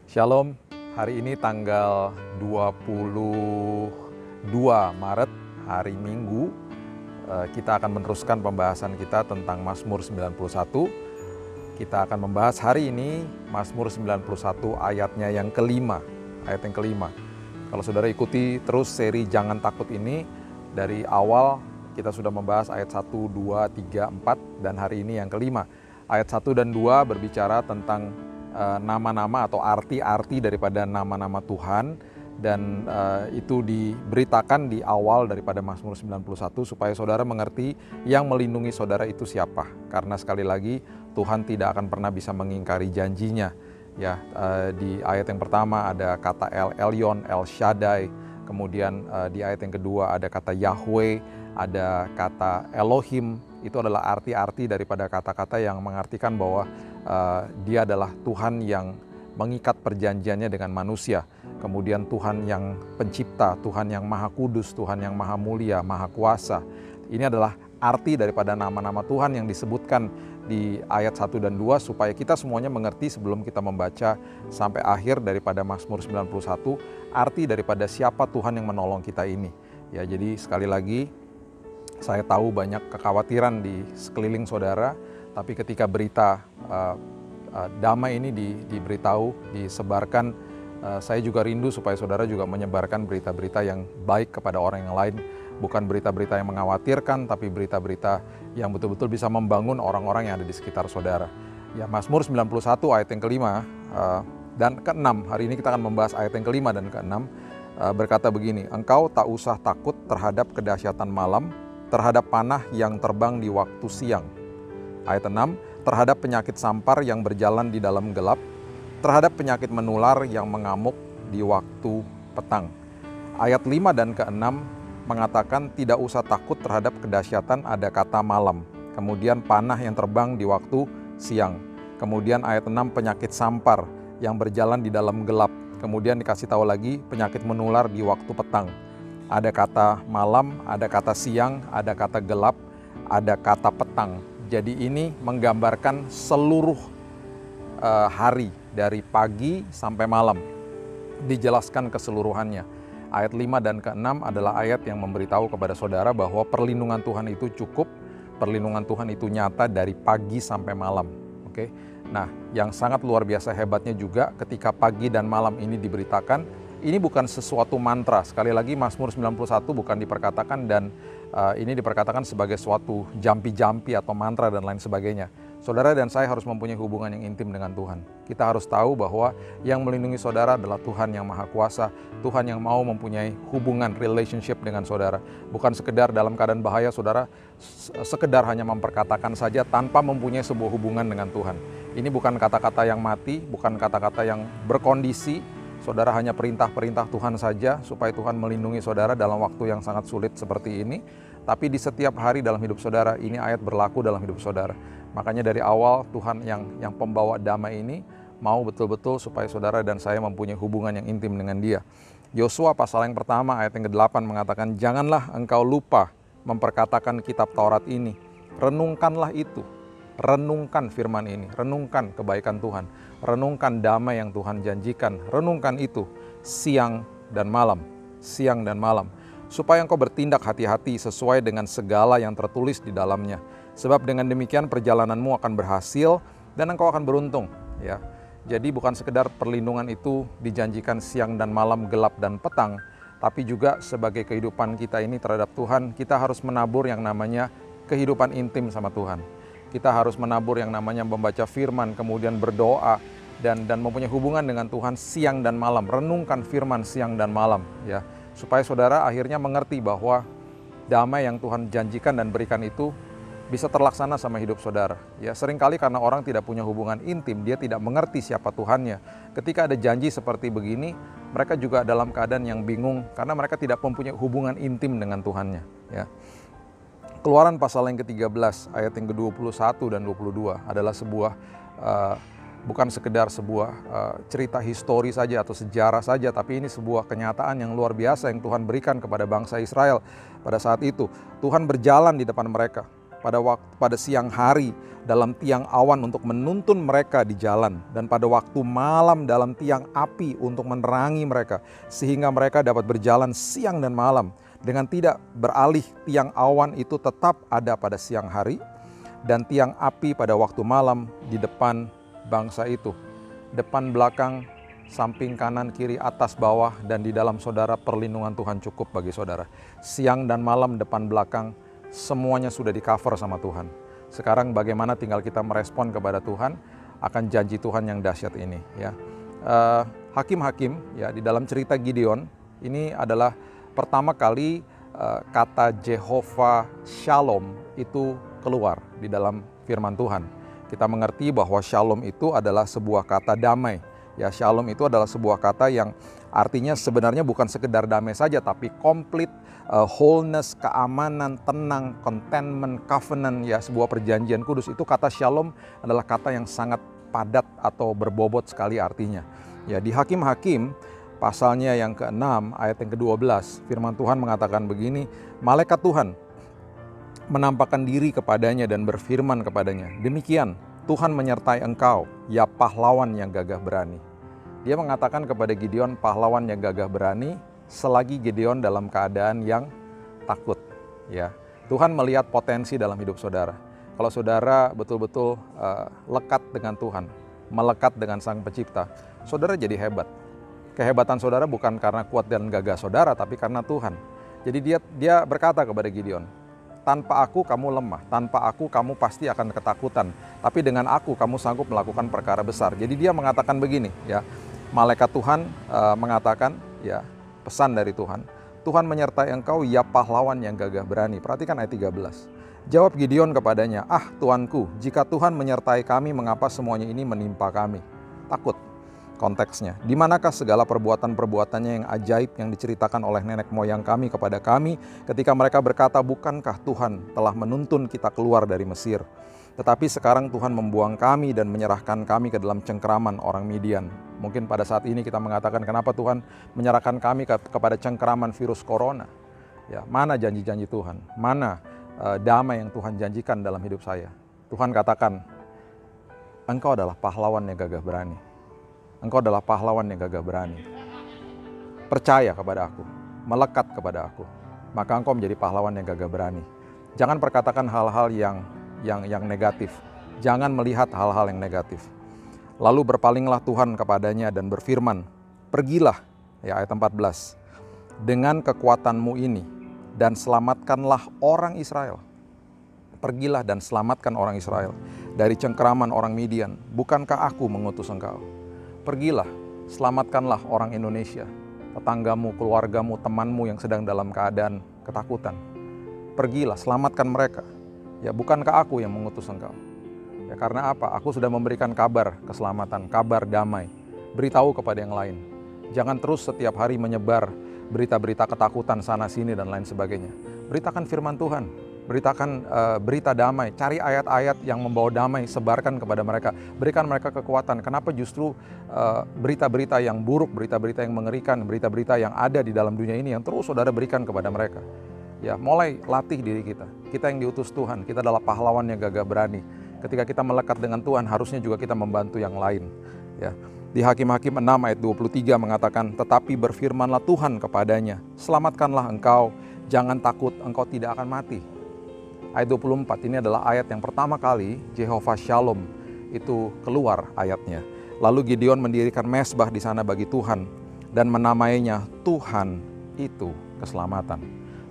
Shalom, hari ini tanggal 22 Maret, hari Minggu. Kita akan meneruskan pembahasan kita tentang Mazmur 91. Kita akan membahas hari ini Mazmur 91 ayatnya yang kelima. Ayat yang kelima. Kalau saudara ikuti terus seri Jangan Takut ini, dari awal kita sudah membahas ayat 1, 2, 3, 4, dan hari ini yang kelima. Ayat 1 dan 2 berbicara tentang nama-nama atau arti-arti daripada nama-nama Tuhan, dan itu diberitakan di awal daripada Mazmur 91 supaya saudara mengerti yang melindungi saudara itu siapa. Karena sekali lagi Tuhan tidak akan pernah bisa mengingkari janjinya. Ya, di ayat yang pertama ada kata El Elyon, El Shaddai. Kemudian di ayat yang kedua ada kata Yahweh, ada kata Elohim. Itu adalah arti-arti daripada kata-kata yang mengartikan bahwa Dia adalah Tuhan yang mengikat perjanjiannya dengan manusia. Kemudian Tuhan yang pencipta, Tuhan yang maha kudus, Tuhan yang maha mulia, maha kuasa. Ini adalah arti daripada nama-nama Tuhan yang disebutkan di ayat 1 dan 2 supaya kita semuanya mengerti sebelum kita membaca sampai akhir daripada Mazmur 91 arti daripada siapa Tuhan yang menolong kita ini. Ya, jadi sekali lagi saya tahu banyak kekhawatiran di sekeliling saudara, tapi ketika berita damai ini diberitahu, disebarkan, saya juga rindu supaya saudara juga menyebarkan berita-berita yang baik kepada orang yang lain. Bukan berita-berita yang mengkhawatirkan, tapi berita-berita yang betul-betul bisa membangun orang-orang yang ada di sekitar saudara. Ya, Mazmur 91 ayat yang kelima dan keenam, hari ini kita akan membahas ayat yang kelima dan keenam, berkata begini, Engkau tak usah takut terhadap kedahsyatan malam, terhadap panah yang terbang di waktu siang. Ayat 6, terhadap penyakit sampar yang berjalan di dalam gelap, terhadap penyakit menular yang mengamuk di waktu petang. Ayat 5 dan ke-6 mengatakan tidak usah takut terhadap kedahsyatan, ada kata malam. Kemudian panah yang terbang di waktu siang. Kemudian ayat 6 penyakit sampar yang berjalan di dalam gelap. Kemudian dikasih tahu lagi penyakit menular di waktu petang. Ada kata malam, ada kata siang, ada kata gelap, ada kata petang. Jadi ini menggambarkan seluruh hari dari pagi sampai malam. Dijelaskan keseluruhannya. Ayat 5 dan ke-6 adalah ayat yang memberitahu kepada saudara bahwa perlindungan Tuhan itu cukup, perlindungan Tuhan itu nyata dari pagi sampai malam. Oke. Nah, yang sangat luar biasa hebatnya juga ketika pagi dan malam ini diberitakan, ini bukan sesuatu mantra. Sekali lagi Mazmur 91 bukan diperkatakan dan ini diperkatakan sebagai suatu jampi-jampi atau mantra dan lain sebagainya. Saudara dan saya harus mempunyai hubungan yang intim dengan Tuhan. Kita harus tahu bahwa yang melindungi saudara adalah Tuhan yang Maha Kuasa, Tuhan yang mau mempunyai hubungan, relationship dengan saudara. Bukan sekedar dalam keadaan bahaya saudara sekedar hanya memperkatakan saja tanpa mempunyai sebuah hubungan dengan Tuhan. Ini bukan kata-kata yang mati, bukan kata-kata yang berkondisi. Saudara hanya perintah-perintah Tuhan saja supaya Tuhan melindungi saudara dalam waktu yang sangat sulit seperti ini. Tapi di setiap hari dalam hidup saudara, ini ayat berlaku dalam hidup saudara. Makanya dari awal Tuhan yang pembawa damai ini mau betul-betul supaya saudara dan saya mempunyai hubungan yang intim dengan Dia. Yosua pasal yang pertama ayat yang ke-8 mengatakan, janganlah engkau lupa memperkatakan kitab Taurat ini. Renungkanlah itu. Renungkan firman ini, renungkan kebaikan Tuhan, renungkan damai yang Tuhan janjikan, renungkan itu siang dan malam, supaya engkau bertindak hati-hati sesuai dengan segala yang tertulis di dalamnya. Sebab dengan demikian perjalananmu akan berhasil dan engkau akan beruntung. Ya, jadi bukan sekedar perlindungan itu dijanjikan siang dan malam, gelap dan petang, tapi juga sebagai kehidupan kita ini terhadap Tuhan, kita harus menabur yang namanya kehidupan intim sama Tuhan. Kita harus menabur yang namanya membaca firman, kemudian berdoa, dan mempunyai hubungan dengan Tuhan siang dan malam. Renungkan firman siang dan malam, ya, supaya saudara akhirnya mengerti bahwa damai yang Tuhan janjikan dan berikan itu bisa terlaksana sama hidup saudara. Ya, seringkali karena orang tidak punya hubungan intim, dia tidak mengerti siapa Tuhannya. Ketika ada janji seperti begini, mereka juga dalam keadaan yang bingung karena mereka tidak mempunyai hubungan intim dengan Tuhannya. Ya. Keluaran pasal yang ke-13 ayat yang ke-21 dan 22 adalah sebuah bukan sekedar sebuah cerita histori saja atau sejarah saja, tapi ini sebuah kenyataan yang luar biasa yang Tuhan berikan kepada bangsa Israel pada saat itu. Tuhan berjalan di depan mereka. pada siang hari dalam tiang awan untuk menuntun mereka di jalan, dan pada waktu malam dalam tiang api untuk menerangi mereka, sehingga mereka dapat berjalan siang dan malam dengan tidak beralih. Tiang awan itu tetap ada pada siang hari dan tiang api pada waktu malam di depan bangsa itu, depan belakang, samping kanan kiri atas bawah, dan di dalam saudara perlindungan Tuhan cukup bagi saudara. Siang dan malam, depan belakang, semuanya sudah di cover sama Tuhan. Sekarang bagaimana tinggal kita merespon kepada Tuhan akan janji Tuhan yang dahsyat ini, ya. Hakim-hakim, ya, di dalam cerita Gideon ini adalah pertama kali kata Jehovah Shalom itu keluar di dalam firman Tuhan. Kita mengerti bahwa shalom itu adalah sebuah kata damai. Ya, shalom itu adalah sebuah kata yang artinya sebenarnya bukan sekedar damai saja, tapi komplit, wholeness, keamanan, tenang, contentment, covenant, ya, sebuah perjanjian kudus. Itu kata shalom adalah kata yang sangat padat atau berbobot sekali artinya. Ya, di Hakim-hakim pasalnya yang ke-6 ayat yang ke-12, firman Tuhan mengatakan begini, malaikat Tuhan menampakkan diri kepadanya dan berfirman kepadanya, demikian Tuhan menyertai engkau, ya pahlawan yang gagah berani. Dia mengatakan kepada Gideon, pahlawan yang gagah berani, selagi Gideon dalam keadaan yang takut. Ya, Tuhan melihat potensi dalam hidup saudara. Kalau saudara betul-betul lekat dengan Tuhan, melekat dengan Sang Pencipta, saudara jadi hebat. Kehebatan saudara bukan karena kuat dan gagah saudara, tapi karena Tuhan. Jadi dia berkata kepada Gideon, tanpa aku kamu lemah, tanpa aku kamu pasti akan ketakutan, tapi dengan aku kamu sanggup melakukan perkara besar. Jadi dia mengatakan begini, ya, malaikat Tuhan mengatakan, ya, pesan dari Tuhan, Tuhan menyertai engkau, ya pahlawan yang gagah berani. Perhatikan ayat 13. Jawab Gideon kepadanya, ah Tuanku, jika Tuhan menyertai kami, mengapa semuanya ini menimpa kami? Takut. Konteksnya, di manakah segala perbuatan-perbuatannya yang ajaib yang diceritakan oleh nenek moyang kami kepada kami ketika mereka berkata, bukankah Tuhan telah menuntun kita keluar dari Mesir? Tetapi sekarang Tuhan membuang kami dan menyerahkan kami ke dalam cengkeraman orang Midian. Mungkin pada saat ini kita mengatakan, kenapa Tuhan menyerahkan kami kepada cengkeraman virus corona? Ya, mana janji-janji Tuhan? Mana damai yang Tuhan janjikan dalam hidup saya? Tuhan katakan, engkau adalah pahlawan yang gagah berani. Engkau adalah pahlawan yang gagah berani. Percaya kepada aku, melekat kepada aku, maka engkau menjadi pahlawan yang gagah berani. Jangan perkatakan hal-hal yang negatif. Jangan melihat hal-hal yang negatif. Lalu berpalinglah Tuhan kepadanya dan berfirman, pergilah, ya, ayat 14, dengan kekuatanmu ini dan selamatkanlah orang Israel. Pergilah dan selamatkan orang Israel dari cengkeraman orang Midian. Bukankah aku mengutus engkau? Pergilah, selamatkanlah orang Indonesia, tetanggamu, keluargamu, temanmu yang sedang dalam keadaan ketakutan. Pergilah, selamatkan mereka. Ya, bukankah aku yang mengutus engkau? Ya, karena apa? Aku sudah memberikan kabar keselamatan, kabar damai. Beritahu kepada yang lain. Jangan terus setiap hari menyebar berita-berita ketakutan sana-sini dan lain sebagainya. Beritakan firman Tuhan. Beritakan berita damai, cari ayat-ayat yang membawa damai, sebarkan kepada mereka, berikan mereka kekuatan. Kenapa justru berita-berita yang buruk, berita-berita yang mengerikan, berita-berita yang ada di dalam dunia ini yang terus saudara berikan kepada mereka? Ya, mulai latih diri kita. Kita yang diutus Tuhan, kita adalah pahlawan yang gagah berani. Ketika kita melekat dengan Tuhan, harusnya juga kita membantu yang lain. Ya, di Hakim-hakim 6 ayat 23 mengatakan, tetapi berfirmanlah Tuhan kepadanya, selamatkanlah engkau, jangan takut, engkau tidak akan mati. Ayat 24 ini adalah ayat yang pertama kali Jehovah Shalom itu keluar ayatnya. Lalu Gideon mendirikan mezbah di sana bagi Tuhan dan menamainya Tuhan itu keselamatan.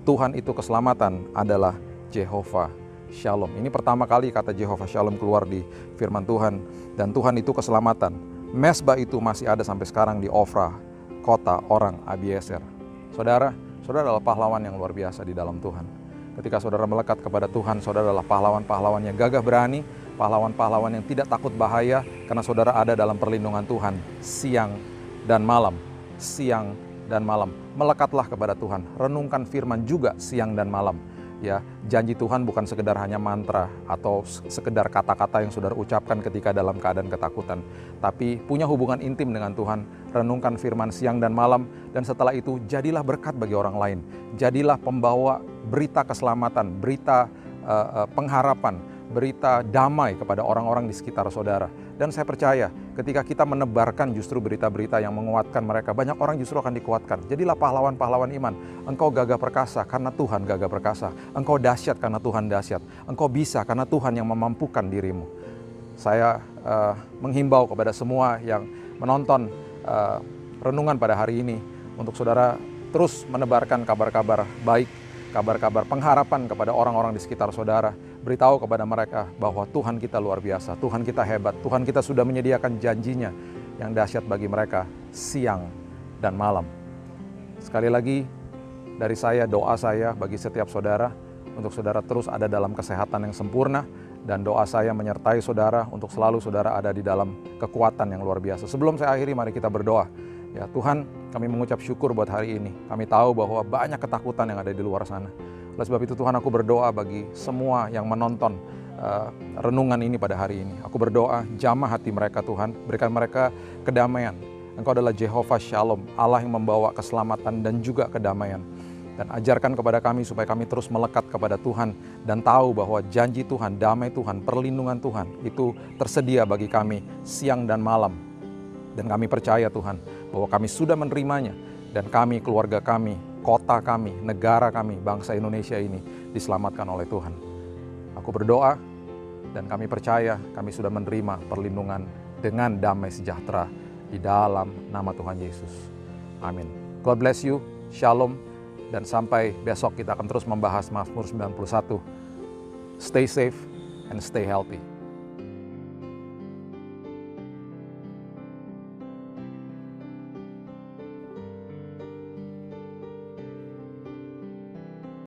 Tuhan itu keselamatan adalah Jehovah Shalom. Ini pertama kali kata Jehovah Shalom keluar di firman Tuhan, dan Tuhan itu keselamatan. Mezbah itu masih ada sampai sekarang di Ofra, kota orang Abiezer. Saudara adalah pahlawan yang luar biasa di dalam Tuhan. Ketika saudara melekat kepada Tuhan, saudara adalah pahlawan-pahlawan yang gagah berani, pahlawan-pahlawan yang tidak takut bahaya, karena saudara ada dalam perlindungan Tuhan siang dan malam. Siang dan malam. Melekatlah kepada Tuhan, renungkan firman juga siang dan malam. Ya, janji Tuhan bukan sekedar hanya mantra atau sekedar kata-kata yang saudara ucapkan ketika dalam keadaan ketakutan, tapi punya hubungan intim dengan Tuhan. Renungkan firman siang dan malam, dan setelah itu jadilah berkat bagi orang lain. Jadilah pembawa berita keselamatan, berita pengharapan, berita damai kepada orang-orang di sekitar saudara. Dan saya percaya ketika kita menebarkan justru berita-berita yang menguatkan mereka, banyak orang justru akan dikuatkan. Jadilah pahlawan-pahlawan iman. Engkau gagah perkasa karena Tuhan gagah perkasa. Engkau dahsyat karena Tuhan dahsyat. Engkau bisa karena Tuhan yang memampukan dirimu. Saya menghimbau kepada semua yang menonton renungan pada hari ini, untuk saudara terus menebarkan kabar-kabar baik, kabar-kabar pengharapan kepada orang-orang di sekitar saudara. Beritahu kepada mereka bahwa Tuhan kita luar biasa, Tuhan kita hebat, Tuhan kita sudah menyediakan janjinya yang dahsyat bagi mereka siang dan malam. Sekali lagi dari saya, doa saya bagi setiap saudara, untuk saudara terus ada dalam kesehatan yang sempurna, dan doa saya menyertai saudara untuk selalu saudara ada di dalam kekuatan yang luar biasa. Sebelum saya akhiri, mari kita berdoa. Ya Tuhan, kami mengucap syukur buat hari ini. Kami tahu bahwa banyak ketakutan yang ada di luar sana. Oleh sebab itu Tuhan, aku berdoa bagi semua yang menonton renungan ini pada hari ini. Aku berdoa, jamah hati mereka Tuhan, berikan mereka kedamaian. Engkau adalah Jehovah Shalom, Allah yang membawa keselamatan dan juga kedamaian. Dan ajarkan kepada kami supaya kami terus melekat kepada Tuhan dan tahu bahwa janji Tuhan, damai Tuhan, perlindungan Tuhan itu tersedia bagi kami siang dan malam. Dan kami percaya Tuhan bahwa kami sudah menerimanya, dan kami, keluarga kami, kota kami, negara kami, bangsa Indonesia ini diselamatkan oleh Tuhan. Aku berdoa dan kami percaya kami sudah menerima perlindungan dengan damai sejahtera di dalam nama Tuhan Yesus. Amin. God bless you. Shalom. Dan sampai besok kita akan terus membahas Mazmur 91. Stay safe and stay healthy.